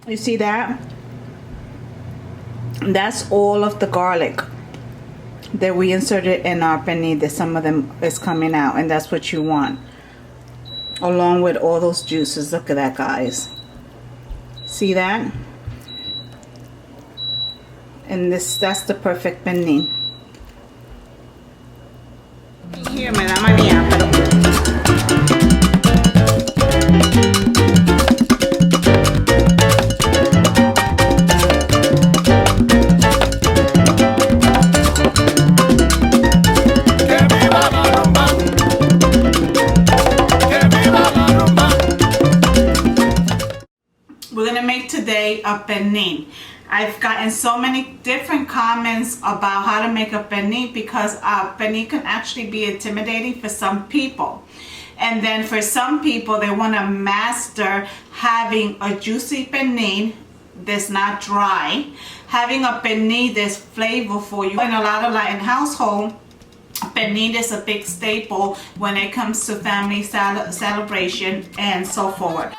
You see that? That's all of the garlic that we inserted in our pernil, that some of them is coming out, and that's what you want, along with all those juices. Look at that, guys. See that? And that's the perfect pernil. Here me da manía, pero we're gonna make today a pernil. I've gotten so many different comments about how to make a pernil, because pernil can actually be intimidating for some people. And then for some people, they want to master having a juicy pernil that's not dry, having a pernil that's flavorful. In a lot of Latin households, pernil is a big staple when it comes to family celebration and so forth.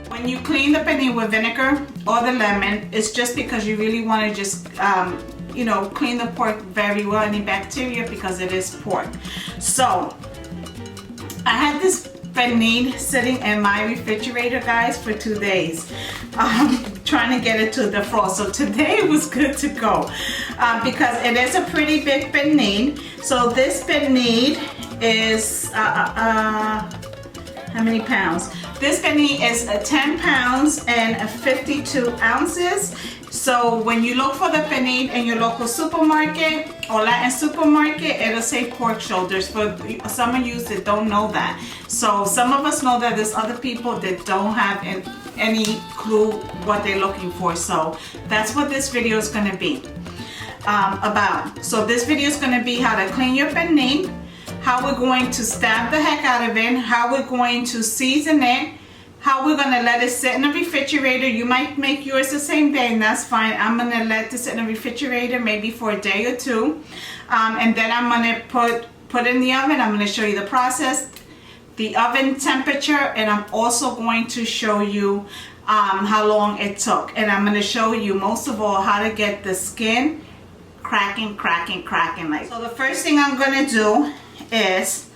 When you clean the pernil with vinegar or the lemon, it's just because you really want to just, you know, clean the pork very well, any bacteria, because it is pork. So I had this pernil sitting in my refrigerator, guys, for 2 days, trying to get it to defrost. So today it was good to go, because it is a pretty big pernil. So this pernil is how many pounds? This pernil is 10 pounds and 52 ounces. So when you look for the pernil in your local supermarket or Latin supermarket, it'll say pork shoulders. For some of you that don't know that. So some of us know that. There's other people that don't have any clue what they're looking for. So that's what this video is going to be about. So this video is going to be how to clean your pernil, how we're going to stab the heck out of it, how we're going to season it, how we're going to let it sit in the refrigerator. You might make yours the same day, and that's fine. I'm going to let this sit in the refrigerator maybe for a day or two, and then I'm going to put it in the oven. I'm going to show you the process, the oven temperature, and I'm also going to show you how long it took. And I'm going to show you most of all how to get the skin cracking like. So the first thing I'm going to do is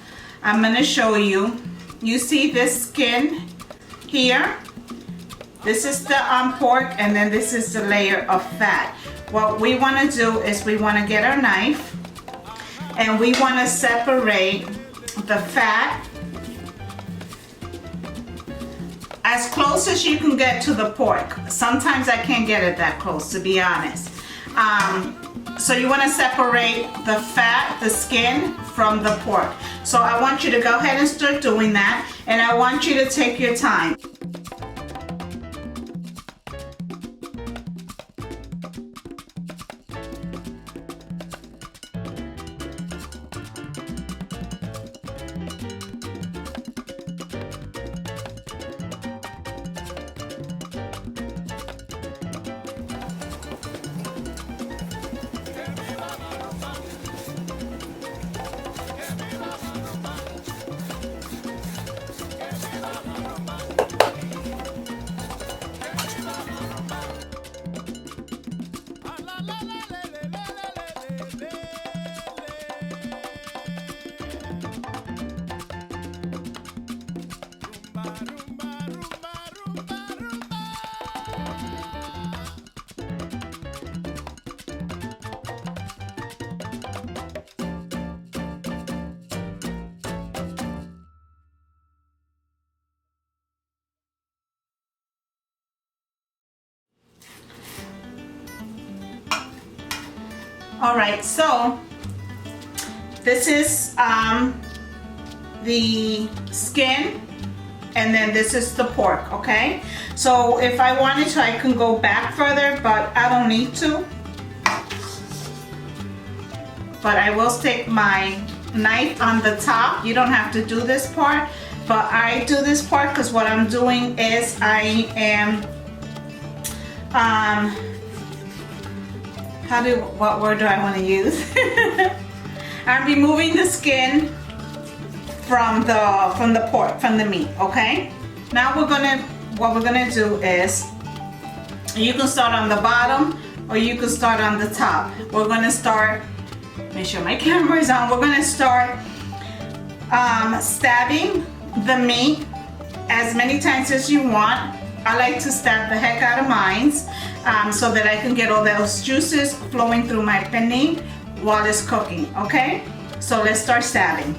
I'm going to show you. You see this skin here? This is the pork, and then this is the layer of fat. What we want to do is we want to get our knife, and we want to separate the fat as close as you can get to the pork. Sometimes I can't get it that close, to be honest. So you want to separate the fat, the skin, from the pork. So I want you to go ahead and start doing that, and I want you to take your time. All right, so this is the skin and then this is the pork, okay? So if I wanted to, I can go back further, but I don't need to. But I will stick my knife on the top. You don't have to do this part, but I do this part because what I'm doing is I am, what word do I want to use? I'm removing the skin from the pork, from the meat, okay? Now what we're gonna do is, you can start on the bottom or you can start on the top. We're gonna start, make sure my camera is on. We're gonna start stabbing the meat as many times as you want. I like to stab the heck out of mine so that I can get all those juices flowing through my pernil while it's cooking, okay? So let's start stabbing.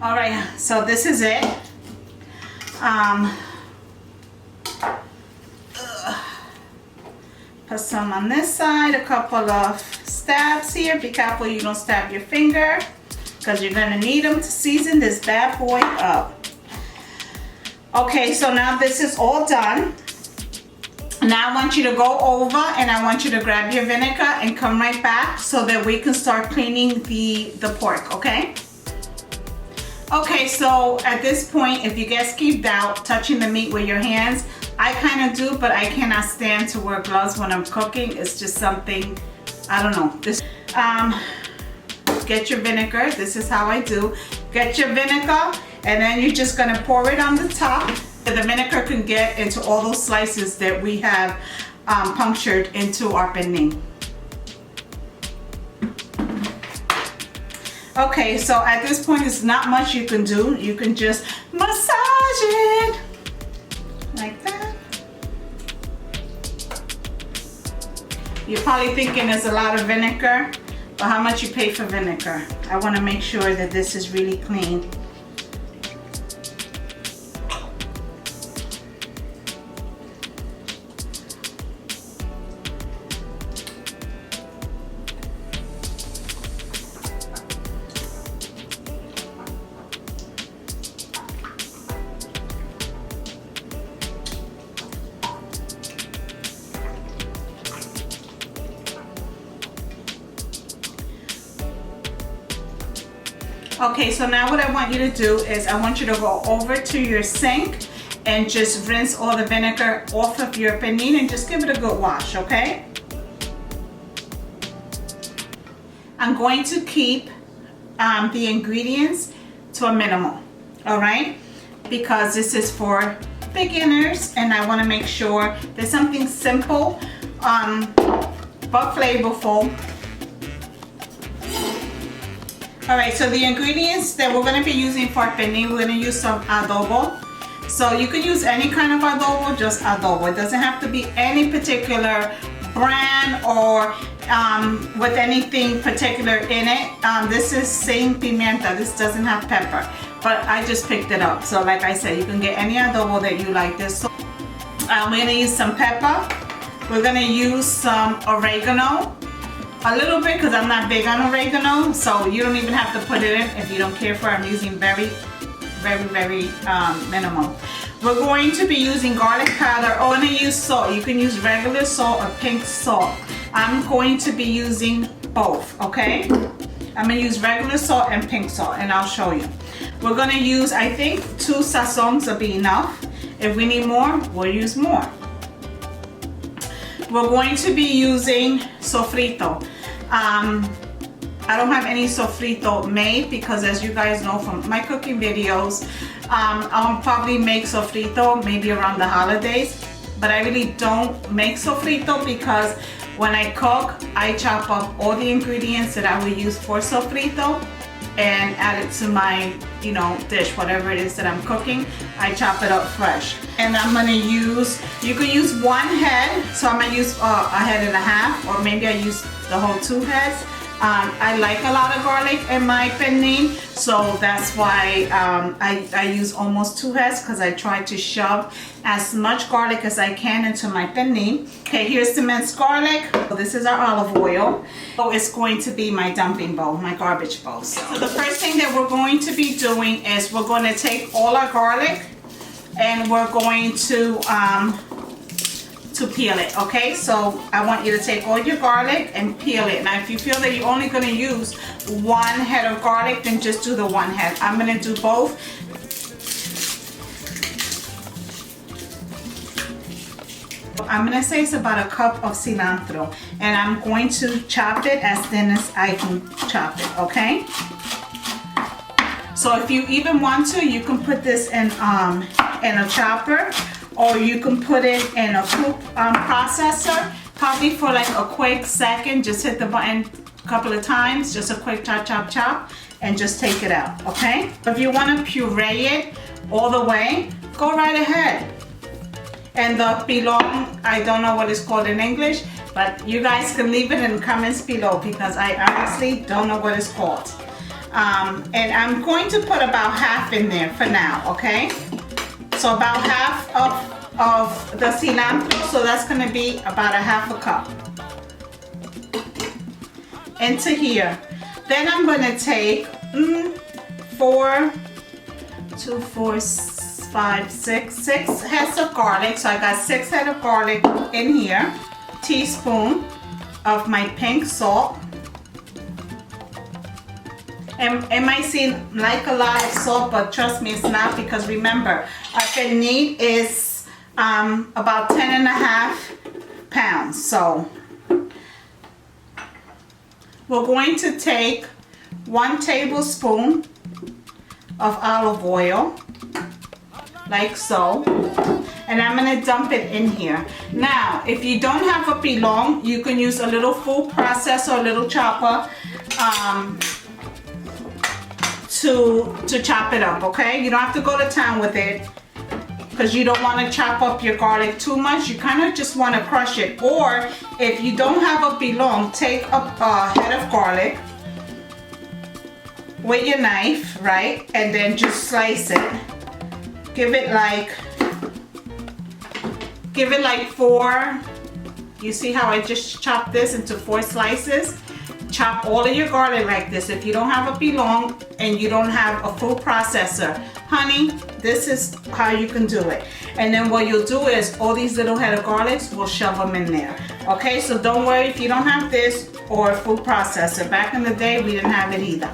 All right, so this is it. Put some on this side, a couple of stabs here. Be careful you don't stab your finger because you're gonna need them to season this bad boy up. Okay, so now this is all done. Now I want you to go over and I want you to grab your vinegar and come right back so that we can start cleaning the pork, okay? Okay, so at this point, if you guys keep doubt touching the meat with your hands, I kind of do, but I cannot stand to wear gloves when I'm cooking. It's just something, I don't know. Get your vinegar. This is how I do. Get your vinegar, and then you're just gonna pour it on the top so the vinegar can get into all those slices that we have punctured into our pernil. Okay, so at this point, it's not much you can do. You can just massage it like that. You're probably thinking there's a lot of vinegar, but how much you pay for vinegar? I want to make sure that this is really clean. Okay, so now what I want you to do is I want you to go over to your sink and just rinse all the vinegar off of your pernil and just give it a good wash, okay? I'm going to keep the ingredients to a minimum, all right? Because this is for beginners and I want to make sure there's something simple but flavorful. All right, so the ingredients that we're gonna be using for pernil, we're gonna use some adobo. So you can use any kind of adobo, just adobo. It doesn't have to be any particular brand or with anything particular in it. This is sin pimienta, this doesn't have pepper, but I just picked it up. So like I said, you can get any adobo that you like this. So, we're gonna use some pepper. We're gonna use some oregano. A little bit because I'm not big on oregano, so you don't even have to put it in if you don't care for it. I'm using very minimal. We're going to be using garlic powder. Oh, I'm going to use salt. You can use regular salt or pink salt. I'm going to be using both, okay? I'm going to use regular salt and pink salt, and I'll show you. We're going to use, I think, 2 sazons will be enough. If we need more, we'll use more. We're going to be using sofrito. I don't have any sofrito made because, as you guys know from my cooking videos, I'll probably make sofrito maybe around the holidays. but I really don't make sofrito because when I cook, I chop up all the ingredients that I will use for sofrito and add it to my, you know, dish, whatever it is that I'm cooking. I chop it up fresh. And I'm gonna use, you could use one head, so I'm gonna use a head and a half, or maybe I use the whole 2 heads. I like a lot of garlic in my pernil, so that's why I use almost 2 heads, because I try to shove as much garlic as I can into my pernil. Okay, here's the minced garlic. This is our olive oil. So it's going to be my dumping bowl, my garbage bowl. So the first thing that we're going to be doing is we're going to take all our garlic and we're going to peel it. Okay, so I want you to take all your garlic and peel it. Now if you feel that you're only going to use 1 head of garlic, then just do the 1 head. I'm going to do both. I'm going to say it's about a cup of cilantro, and I'm going to chop it as thin as I can chop it. Okay, so if you even want to, you can put this in a chopper, or you can put it in a food processor, probably for like a quick second. Just hit the button a couple of times, just a quick chop, chop, chop, and just take it out, okay? If you want to puree it all the way, go right ahead. And the pilon, I don't know what it's called in English, but you guys can leave it in the comments below, because I honestly don't know what it's called. And I'm going to put about half in there for now, okay? So about half of the cilantro, so that's going to be about a half a cup into here. Then I'm going to take 6 heads of garlic. So I got 6 heads of garlic in here. Teaspoon of my pink salt. And it might seem like a lot of salt, but trust me, it's not, because remember, our pernil is about 10.5 pounds. So we're going to take 1 tablespoon of olive oil, like so, and I'm going to dump it in here. Now, if you don't have a pilon, you can use a little food processor, a little chopper, to chop it up, okay? You don't have to go to town with it, because you don't want to chop up your garlic too much. You kind of just want to crush it. Or if you don't have a pilon, take a head of garlic with your knife, right? And then just slice it. Give it like 4. You see how I just chopped this into 4 slices? Chop all of your garlic like this. If you don't have a pilon and you don't have a food processor, honey, this is how you can do it. And then what you'll do is all these little head of garlics, we'll shove them in there. Okay, so don't worry if you don't have this or a food processor. Back in the day, we didn't have it either.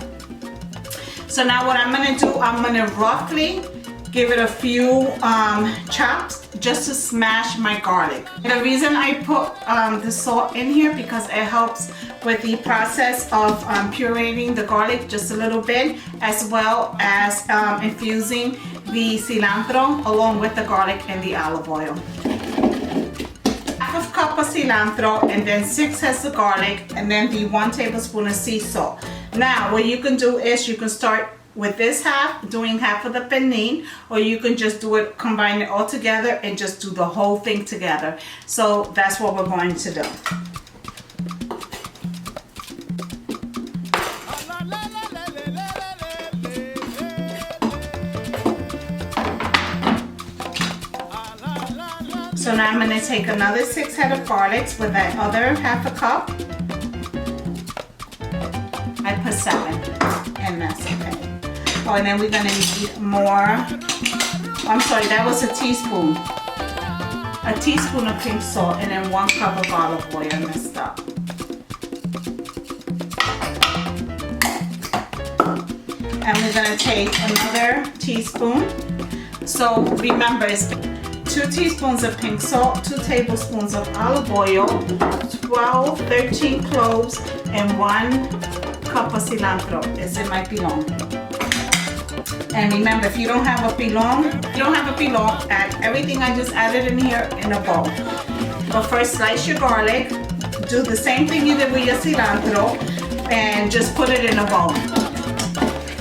So now what I'm gonna do, I'm gonna roughly give it a few chops just to smash my garlic. The reason I put the salt in here, because it helps with the process of pureeing the garlic just a little bit, as well as infusing the cilantro along with the garlic and the olive oil. Half a cup of cilantro, and then 6 heads of garlic, and then the 1 tablespoon of sea salt. Now what you can do is you can start with this half, doing half of the pernil, or you can just do it, combine it all together and just do the whole thing together. So that's what we're going to do. So now I'm going to take another 6 head of garlics with that other half a cup. I put 7, and that's okay. Oh, and then we're gonna need more. I'm sorry, that was a teaspoon. A teaspoon of pink salt, and then 1 cup of olive oil. I messed up. And we're gonna take another teaspoon. So remember, it's 2 teaspoons of pink salt, 2 tablespoons of olive oil, 13 cloves, and 1 cup of cilantro. Is in my pilon. And remember, if you don't have a pilon, add everything I just added in here in a bowl. But first, slice your garlic. Do the same thing you did with your cilantro, and just put it in a bowl.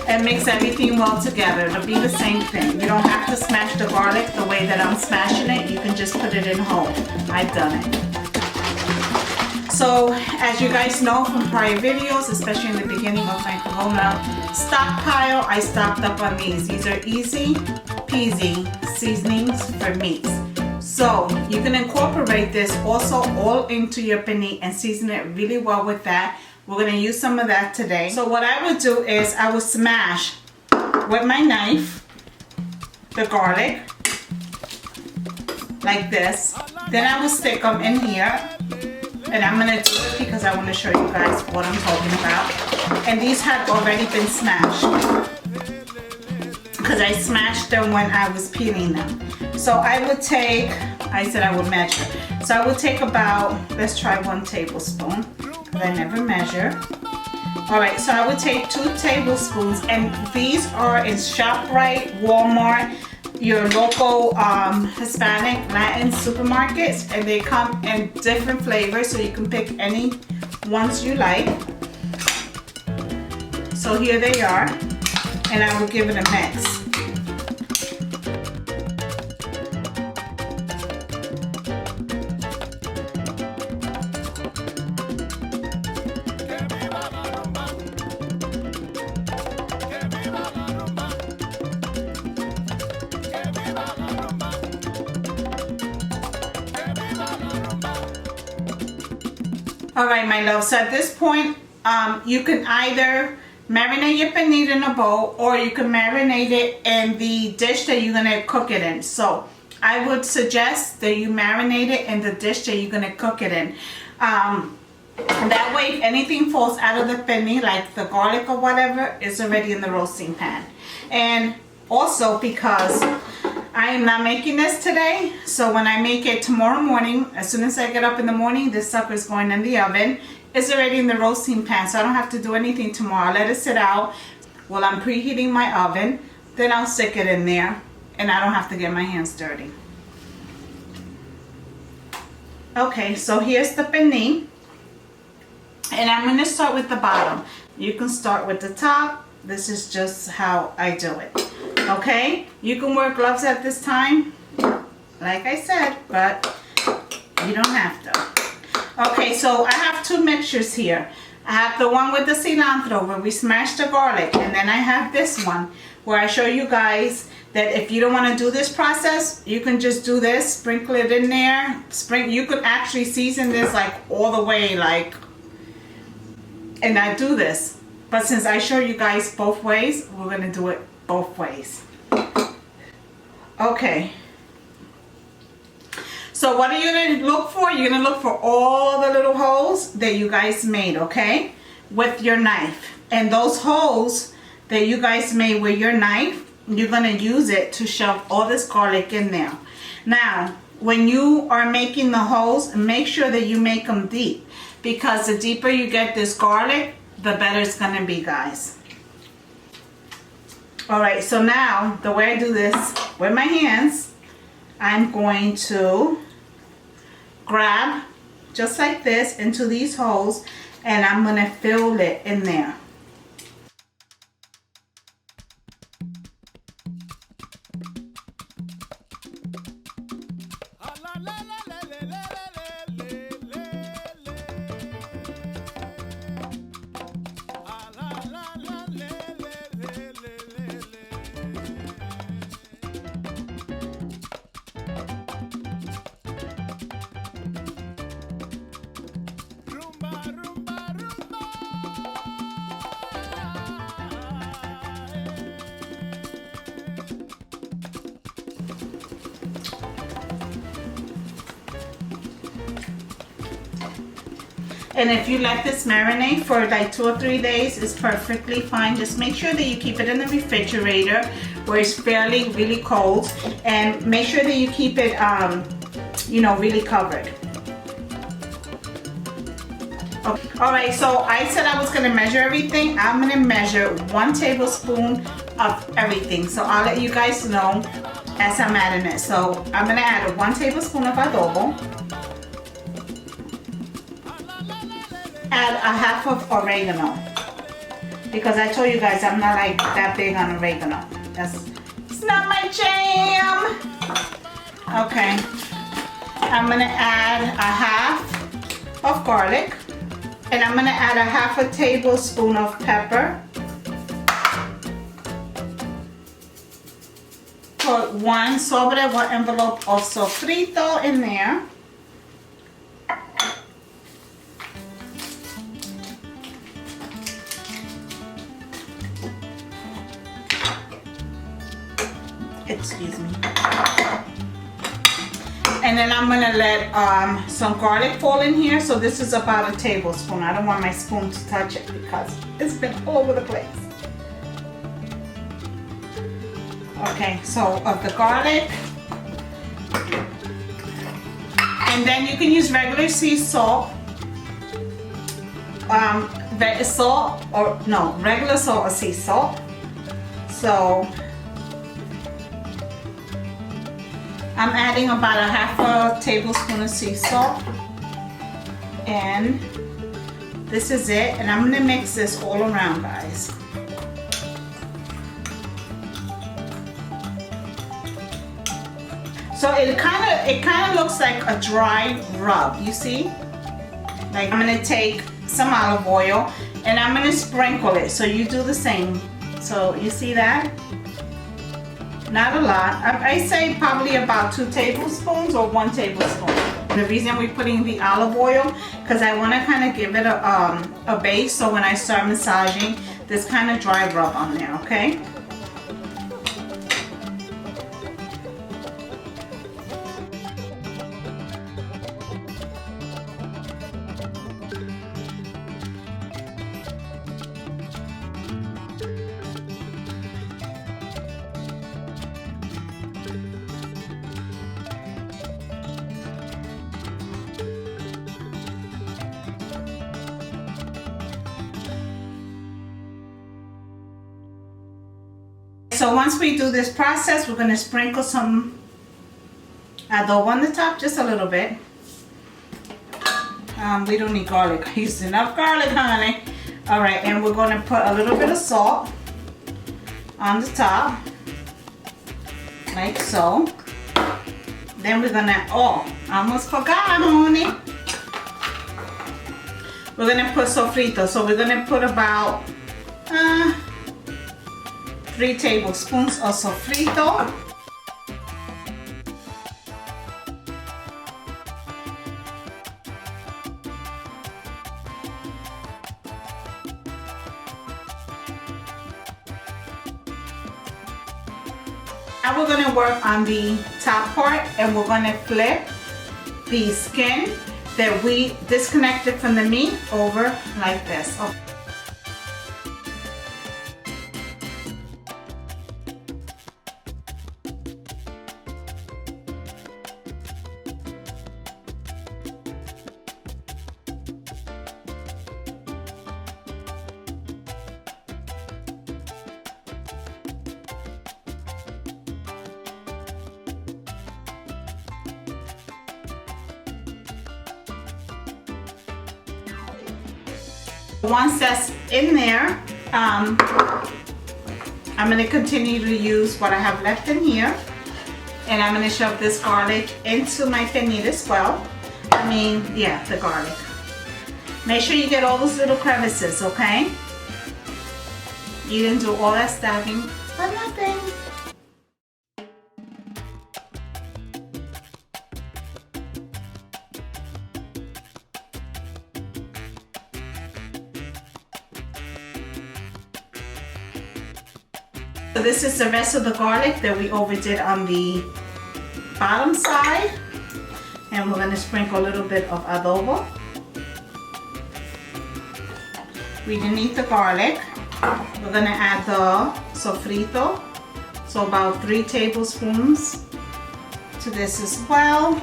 And mix everything well together. It'll be the same thing. You don't have to smash the garlic the way that I'm smashing it. You can just put it in whole. I've done it. So, as you guys know from prior videos, especially in the beginning of my Corona stockpile, I stocked up on these. These are easy peasy seasonings for meats. So, you can incorporate this also all into your panini and season it really well with that. We're going to use some of that today. So what I would do is I would smash with my knife the garlic like this. Then I will stick them in here. And I'm going to do it because I want to show you guys what I'm talking about. And these had already been smashed because I smashed them when I was peeling them. So I would take, I said I would measure. So I would take about, let's try 1 tablespoon. I never measure. Alright, so I would take 2 tablespoons, and these are in ShopRite, Walmart, your local Hispanic, Latin supermarkets, and they come in different flavors, so you can pick any ones you like. So here they are, and I will give it a mix. Alright, my love, so at this point, you can either marinate your panini in a bowl, or you can marinate it in the dish that you're going to cook it in. So I would suggest that you marinate it in the dish that you're going to cook it in. That way, if anything falls out of the panini, like the garlic or whatever, it's already in the roasting pan. And also because I am not making this today, so when I make it tomorrow morning, as soon as I get up in the morning, this sucker is going in the oven. It's already in the roasting pan, so I don't have to do anything tomorrow. I'll let it sit out while I'm preheating my oven. Then I'll stick it in there, and I don't have to get my hands dirty. Okay, so here's the panini. And I'm going to start with the bottom. You can start with the top. This is just how I do it. Okay, you can wear gloves at this time, like I said, but you don't have to. Okay, so I have 2 mixtures here. I have the one with the cilantro where we smashed the garlic, and then I have this one where I show you guys that if you don't want to do this process, you can just do this, sprinkle it in there. You could actually season this like all the way, like, and I do this. But since I show you guys both ways, we're going to do it both ways. Okay. So what are you going to look for? You're going to look for all the little holes that you guys made, okay? With your knife. And those holes that you guys made with your knife, you're going to use it to shove all this garlic in there. Now, when you are making the holes, make sure that you make them deep. Because the deeper you get this garlic, the better it's going to be, guys. Alright, so now the way I do this with my hands, I'm going to grab just like this into these holes, and I'm going to fill it in there. And if you let this marinate for like 2 or 3 days, it's perfectly fine. Just make sure that you keep it in the refrigerator where it's fairly really cold, and make sure that you keep it you know, really covered. Okay. All right, so I said I was gonna measure everything. I'm gonna measure 1 tablespoon of everything. So I'll let you guys know as I'm adding it. So I'm gonna add 1 tablespoon of adobo. Add a half of oregano. Because I told you guys I'm not like that big on oregano. It's not my jam. Okay. I'm gonna add a half of garlic. And I'm gonna add a half a tablespoon of pepper. Put 1 sobre one envelope of sofrito in there. Excuse me. And then I'm gonna let some garlic fall in here. So this is about a tablespoon. I don't want my spoon to touch it because it's been all over the place. Okay, so of the garlic. And then you can use regular sea salt. Salt or no, regular salt or sea salt. So I'm adding about a half a tablespoon of sea salt, and this is it. And I'm gonna mix this all around, guys. So it kind of looks like a dry rub. You see? Like I'm gonna take some olive oil and I'm gonna sprinkle it. So you do the same. So you see that? Not a lot. I say probably about 2 tablespoons or 1 tablespoon. The reason we're putting the olive oil, because I want to kind of give it a base, so when I start massaging, this kind of dry rub on there, okay? So once we do this process, we're going to sprinkle some adobo on the top, just a little bit. We don't need garlic. I used enough garlic, honey. All right, and we're going to put a little bit of salt on the top, like so. Then we're going to, oh, I almost forgot, honey. We're going to put sofrito. So we're going to put about 3 tablespoons of sofrito. Now we're going to work on the top part, and we're going to flip the skin that we disconnected from the meat over like this. Okay. Once that's in there, I'm going to continue to use what I have left in here, and I'm going to shove this garlic into my pernil as well. Yeah, the garlic. Make sure you get all those little crevices, okay? You didn't do all that stacking for nothing. So this is the rest of the garlic that we overdid on the bottom side. And we're going to sprinkle a little bit of adobo. We didn't need the garlic. We're going to add the sofrito. So about 3 tablespoons to this as well.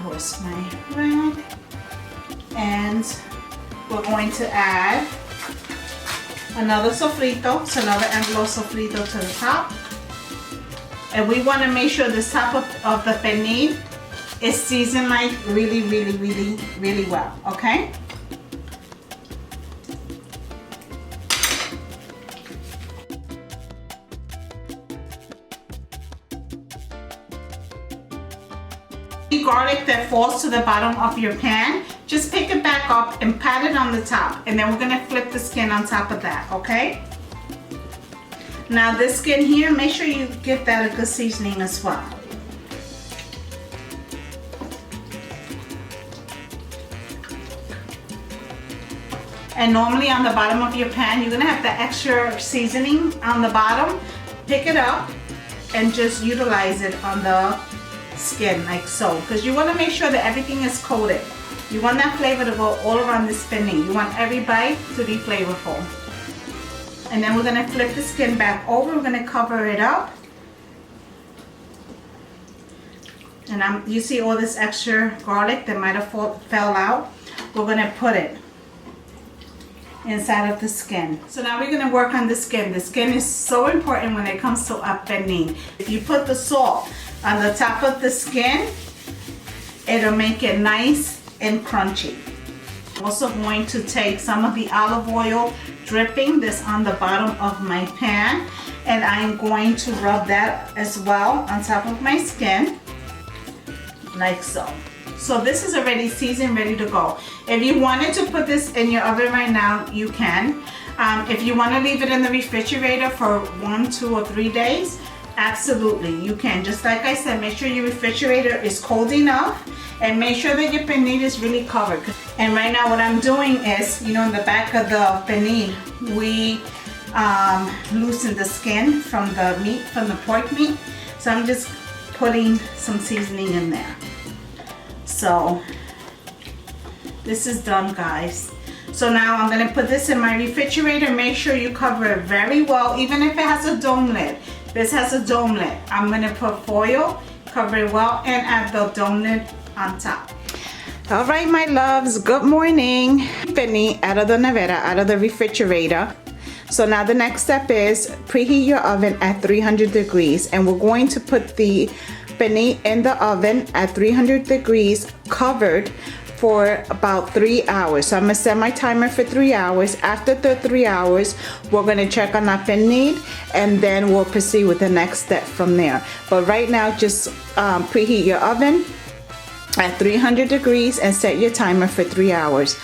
Where's my rag? And we're going to add another sofrito, so another envelope sofrito to the top. And we want to make sure the top of the pernil is seasoned like really well, okay? The garlic that falls to the bottom of your pan, just pick it back up and pat it on the top, and then we're gonna flip the skin on top of that, okay? Now this skin here, make sure you give that a good seasoning as well. And normally on the bottom of your pan, you're gonna have the extra seasoning on the bottom. Pick it up and just utilize it on the skin like so, because you want to make sure that everything is coated. You want that flavor to go all around this pernil. You want every bite to be flavorful. And then we're going to flip the skin back over. We're going to cover it up. And you see all this extra garlic that might have fell out. We're going to put it inside of the skin. So now we're going to work on the skin. The skin is so important when it comes to a pernil. If you put the salt on the top of the skin, it'll make it nice and crunchy. I'm also going to take some of the olive oil dripping that's on the bottom of my pan, and I'm going to rub that as well on top of my skin, like so. So this is already seasoned, ready to go. If you wanted to put this in your oven right now, you can. If you want to leave it in the refrigerator for 1, 2, or 3 days, absolutely, you can. Just like I said, make sure your refrigerator is cold enough and make sure that your pernil is really covered. And right now what I'm doing is, you know, in the back of the pernil, we loosen the skin from the meat, from the pork meat. So I'm just putting some seasoning in there. So this is done, guys. So now I'm going to put this in my refrigerator. Make sure you cover it very well, even if it has a dome lid. This has a dome lid. I'm going to put foil, cover it well, and add the dome lid on top. All right, my loves, good morning. Pernil out of the nevera, out of the refrigerator. So now the next step is preheat your oven at 300 degrees, and we're going to put the pernil in the oven at 300 degrees covered for about 3 hours. So I'm gonna set my timer for 3 hours. After the 3 hours, we're gonna check on our pernil, and then we'll proceed with the next step from there. But right now, just preheat your oven at 300 degrees and set your timer for 3 hours.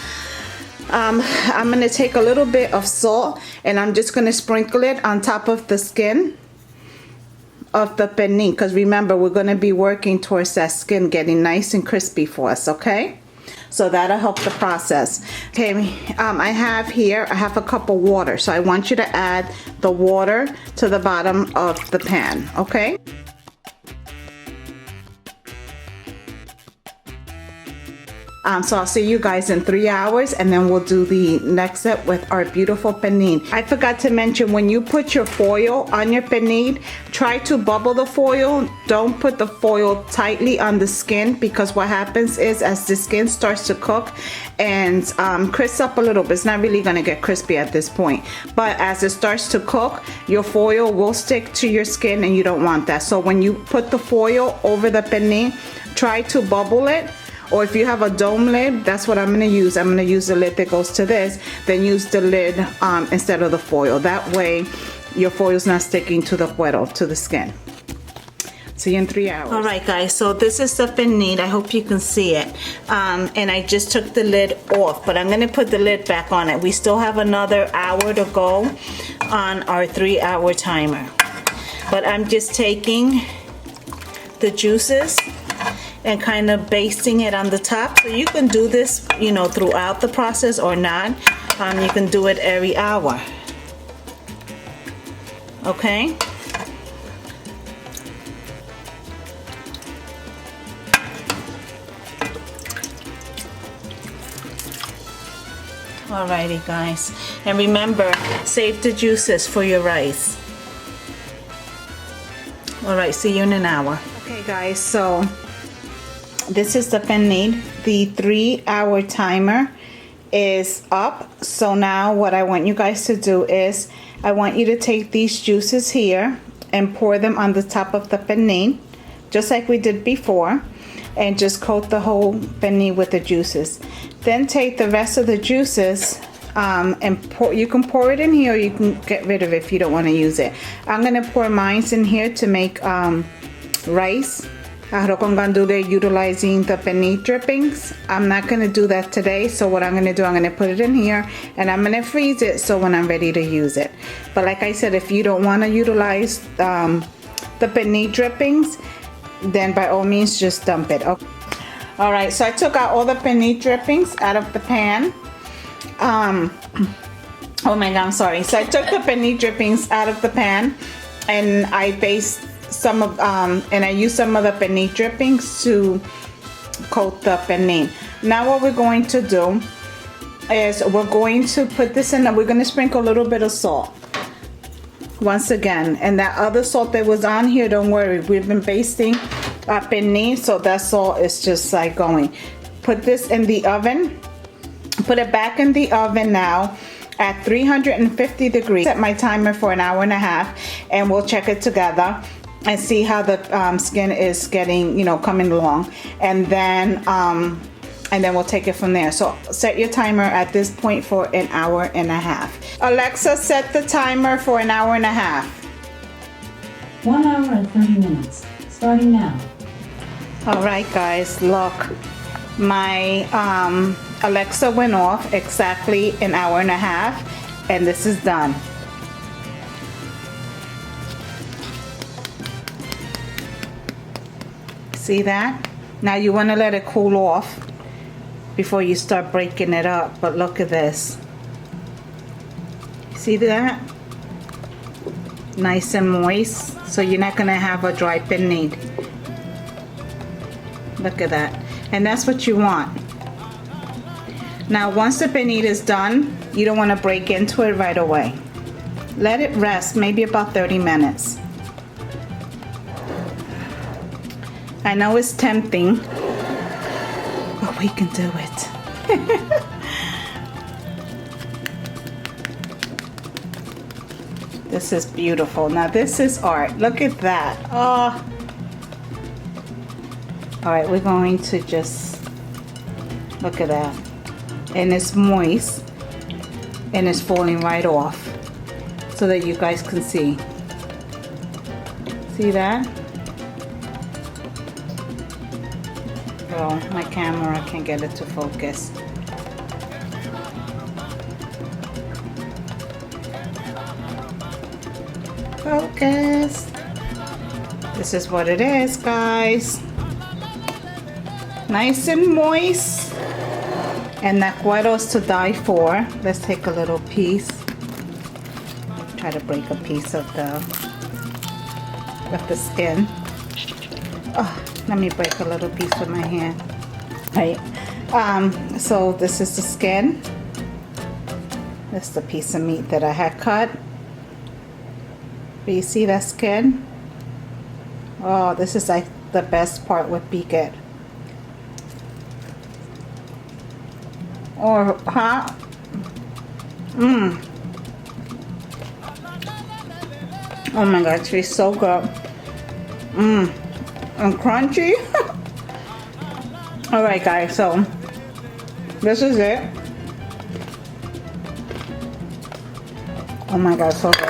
I'm gonna take a little bit of salt, and I'm just gonna sprinkle it on top of the skin of the pernil, because remember, we're gonna be working towards that skin getting nice and crispy for us, okay? So that'll help the process. Okay, I have here a half a cup of water. So I want you to add the water to the bottom of the pan, okay? So I'll see you guys in 3 hours, and then we'll do the next step with our beautiful pernil. I forgot to mention, when you put your foil on your pernil, try to bubble the foil. Don't put the foil tightly on the skin, because what happens is, as the skin starts to cook and crisp up a little bit, it's not really going to get crispy at this point, but as it starts to cook, your foil will stick to your skin, and you don't want that. So when you put the foil over the pernil, try to bubble it. Or if you have a dome lid, that's what I'm going to use. I'm going to use the lid that goes to this. Then use the lid instead of the foil. That way your foil is not sticking to the cuero, to the skin. See you in 3 hours. All right, guys. So this is the pernil. I hope you can see it. And I just took the lid off, but I'm going to put the lid back on it. We still have another hour to go on our 3 hour timer. But I'm just taking the juices and kind of basting it on the top. So you can do this, you know, throughout the process or not. You can do it every hour. Okay? Alrighty, guys. And remember, save the juices for your rice. Alright, see you in an hour. Okay, guys, so This is the pernil. The 3-hour timer is up. So now what I want you guys to do is I want you to take these juices here and pour them on the top of the pernil, just like we did before, and just coat the whole pernil with the juices. Then take the rest of the juices and pour. You can pour it in here, or you can get rid of it if you don't want to use it. I'm gonna pour mine in here to make rice. Arroz con gandules utilizing the pernil drippings. I'm not gonna do that today, so what I'm gonna do, I'm gonna put it in here and I'm gonna freeze it so when I'm ready to use it. But like I said, if you don't want to utilize the pernil drippings, then by all means just dump it. Okay. All right, so I took out all the pernil drippings out of the pan. Oh my god, I'm sorry. So I took the pernil drippings out of the pan and I basted some of and I used some of the pernil drippings to coat the pernil. Now what we're going to do is we're going to put this in, and we're going to sprinkle a little bit of salt once again. And that other salt that was on here, don't worry, we've been basting pernil, so that salt is just like going. Put this in the oven, put it back in the oven now at 350 degrees. Set my timer for 1.5 hours and we'll check it together and see how the skin is getting, you know, coming along, and then we'll take it from there. So set your timer at this point for 1.5 hours. Alexa, set the timer for 1.5 hours. 1 hour and 30 minutes, starting now. All right, guys, look, my Alexa went off exactly 1.5 hours, and this is done. See that? Now you want to let it cool off before you start breaking it up, but look at this. See that? Nice and moist, so you're not going to have a dry pernil. Look at that. And that's what you want. Now once the pernil is done, you don't want to break into it right away. Let it rest maybe about 30 minutes. I know it's tempting, but we can do it. This is beautiful. Now this is art. Look at that. Oh. All right, we're going to just look at that. And it's moist and it's falling right off so that you guys can see. See that? Oh, my camera can't get it to focus. Focus. This is what it is, guys. Nice and moist. And that cuero's to die for. Let's take a little piece. Try to break a piece of the skin. Oh. Let me break a little piece with my hand. Right. So this is the skin. This is the piece of meat that I had cut. But you see that skin? Oh, this is like the best part with biget. Or huh? Oh my god, it tastes so good. And crunchy. All right, guys, so this is it. Oh my god, so good.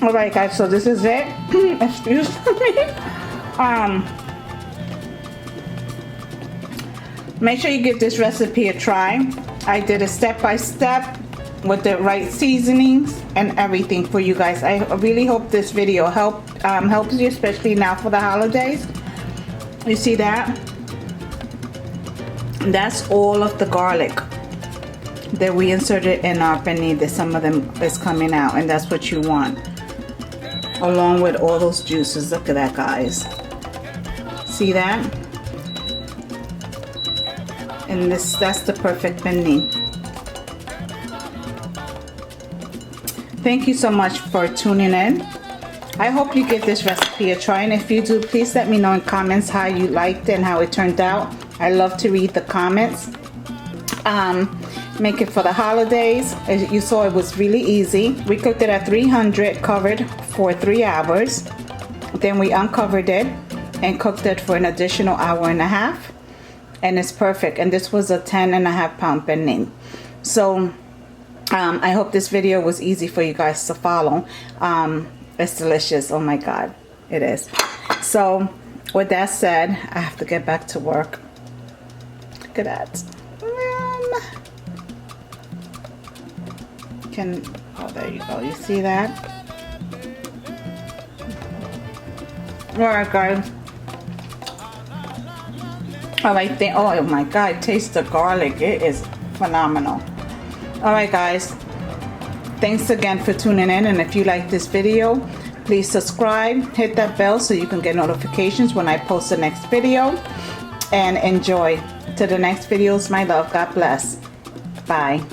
All right, guys, so this is it. Excuse me. Make sure you give this recipe a try. I did a step-by-step with the right seasonings and everything for you guys. I really hope this video helps you, especially now for the holidays. You see that? That's all of the garlic that we inserted in our pernil. That some of them is coming out, and that's what you want, along with all those juices. Look at that, guys. See that? And that's the perfect pernil. Thank you so much for tuning in. I hope you give this recipe a try, and if you do, please let me know in comments how you liked it and how it turned out. I love to read the comments. Make it for the holidays. As you saw, it was really easy. We cooked it at 300, covered for 3 hours. Then we uncovered it and cooked it for an additional hour and a half. And it's perfect. And this was a 10.5 pound pernil. So I hope this video was easy for you guys to follow. It's delicious. Oh my God, it is. So with that said, I have to get back to work. Look at that. Oh, there you go. You see that? Alright, guys. Alright, oh my God, taste the garlic. It is phenomenal. Alright, guys. Thanks again for tuning in, and if you like this video, please subscribe, hit that bell so you can get notifications when I post the next video, and enjoy. To the next videos, my love. God bless. Bye.